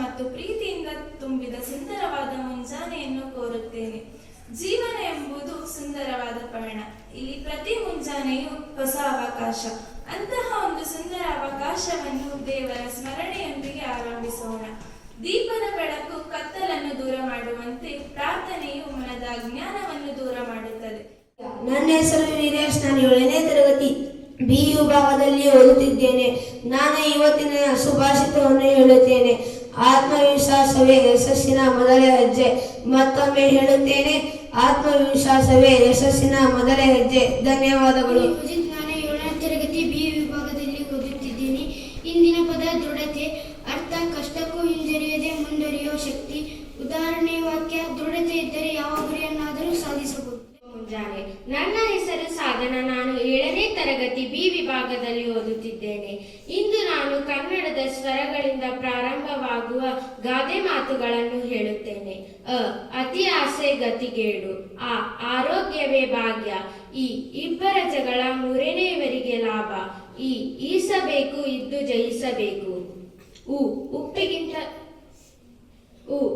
ಮತ್ತು ಪ್ರೀತಿಯಿಂದ ತುಂಬಿದ ಸುಂದರವಾದ ಮುಂಜಾನೆಯನ್ನು ಕೋರುತ್ತೇನೆ. ಜೀವನ ಎಂಬುದು ಸುಂದರವಾದ ಪಯಣ. ಇಲ್ಲಿ ಪ್ರತಿ ಮುಂಜಾನೆಯೂ ಹೊಸ ಅವಕಾಶ. ಅಂತಹ ಒಂದು ಸುಂದರ ಅವಕಾಶವನ್ನು ದೇವರ ಸ್ಮರಣೆಯೊಂದಿಗೆ ಆರಂಭಿಸೋಣ. ದೀಪದ ಬೆಳಕು ಕತ್ತಲನ್ನು ದೂರ ಮಾಡುವಂತೆ ಪ್ರಾರ್ಥನೆಯು ಮನದ ಅಜ್ಞಾನವನ್ನು ದೂರ ಮಾಡುತ್ತದೆ. ನನ್ನ ಹೆಸರು ವೀರೇಶ್. ನಾನು 7ನೇ ತರಗತಿ ಬಿ ವಿಭಾಗದಲ್ಲಿ ಓದುತ್ತಿದ್ದೇನೆ. ನಾನು ಇವತ್ತಿನ ಸುಭಾಷಿತವನ್ನು ಹೇಳುತ್ತೇನೆ. ಆತ್ಮವಿಶ್ವಾಸವೇ ಯಶಸ್ಸಿನ ಮೊದಲ ಹೆಜ್ಜೆ. ಮತ್ತೊಮ್ಮೆ ಹೇಳುತ್ತೇನೆ, ಆತ್ಮವಿಶ್ವಾಸವೇ ಯಶಸ್ಸಿನ ಮೊದಲ ಹೆಜ್ಜೆ. ಧನ್ಯವಾದಗಳು. ನಾನು 7ನೇ ತರಗತಿ ಬಿ ವಿಭಾಗದಲ್ಲಿ ಓದುತ್ತಿದ್ದೇನೆ. ಇಂದಿನ ಪದ ದೃಢತೆ. ಅರ್ಥ: ಕಷ್ಟಕ್ಕೂ ಹಿಂಜರಿಯದೆ ಮುಂದುವರಿಯುವ ಶಕ್ತಿ. ಉದಾಹರಣೆ ವಾಕ್ಯ: ದೃಢತೆ ಇದ್ದರೆ ಯಾವ ಗುರಿಯನ್ನಾದರೂ ಸಾಧಿಸಬಹುದು. ಮುಂಜಾನೆ. ನನ್ನ ಹೆಸರು ಸಾಧನ. ನಾನು 7ನೇ ತರಗತಿ ಬಿ ವಿಭಾಗದಲ್ಲಿ ಓದುತ್ತಿದ್ದೇನೆ. ಇಂದು ನಾನು ಕನ್ನಡದ ಸ್ವರಗಳಿಂದ ಪ್ರಾರಂಭವಾಗುವ ಗಾದೆ ಮಾತುಗಳನ್ನು ಹೇಳುತ್ತೇನೆ. ಅತಿ ಆಸೆ ಗತಿಗೇಡು. ಆರೋಗ್ಯವೇ ಭಾಗ್ಯ. ಇಬ್ಬರ ಜಗಳ ಮೂರನೆಯವರಿಗೆ ಲಾಭ. ಈಸಬೇಕು ಇದ್ದು ಜಯಿಸಬೇಕು.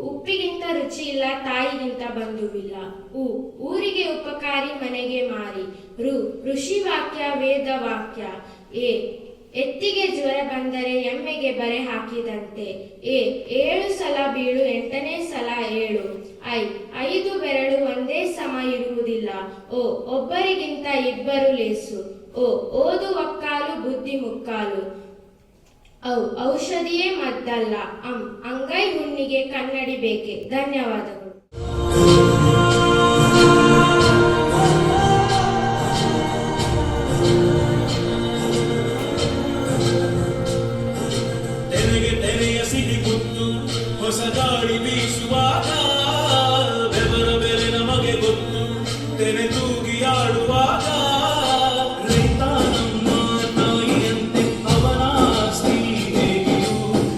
ಉಪ್ಪಿಗಿಂತ ರುಚಿ ಇಲ್ಲ, ತಾಯಿಗಿಂತ ಬಂಧುವಿಲ್ಲ. ಊರಿಗೆ ಉಪಕಾರಿ, ಮನೆಗೆ ಮಾರಿ. ಋಷಿ ವಾಕ್ಯ, ವೇದ ವಾಕ್ಯ. ಎತ್ತಿಗೆ ಜ್ವರ ಬಂದರೆ ಎಮ್ಮೆಗೆ ಬರೆ ಹಾಕಿದಂತೆ. 7 ಸಲ ಬೀಳು, 8ನೇ ಸಲ ಏಳು. 5 ಬೆರಳು ಒಂದೇ ಸಮ ಇರುವುದಿಲ್ಲ. ಒಬ್ಬರಿಗಿಂತ ಇಬ್ಬರು ಲೇಸು. ಓದು ಒಕ್ಕಾಲು, ಬುದ್ಧಿ ಮುಕ್ಕಾಲು. ಔಷಧಿಯೇ ಮದ್ದಲ್ಲ. ಅಂಗೈ ಹುಣ್ಣಿಗೆ ಕನ್ನಡಿ ಬೇಕೆ. ಧನ್ಯವಾದಗಳು. ತೆನೆಯ ಸಿಹಿ ಮುತ್ತು ಹೊಸ ಗಾಳಿ ಬೀಸುವಾಗ ಬೆವರ ಬೆಲೆ ನಮಗೆ ಗೊತ್ತು. ತೆನೆ ತೂಗಿ ಆಡುವಾಗ ರೈತ ನಮ್ಮ ತಾಯಿಯಂತೆ ಅವನ ಆಸ್ತಿ ಹೇಗಿಯೂ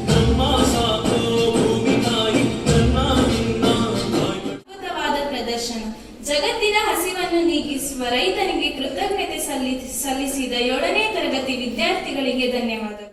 ನಮ್ಮ ಸಾಕೋ ಭೂಮಿ ತಾಯಿ ನನ್ನ ನಿನ್ನ. ಅದ್ಭುತವಾದ ಪ್ರದರ್ಶನ. ಜಗತ್ತಿನ ಹಸಿವನ್ನು ನೀಗಿಸುವ ರೈತನಿಗೆ ಕೃತಜ್ಞತೆ ಸಲ್ಲಿಸಿದ 7ನೇ ತರಗತಿ ವಿದ್ಯಾರ್ಥಿಗಳಿಗೆ ಧನ್ಯವಾದಗಳು.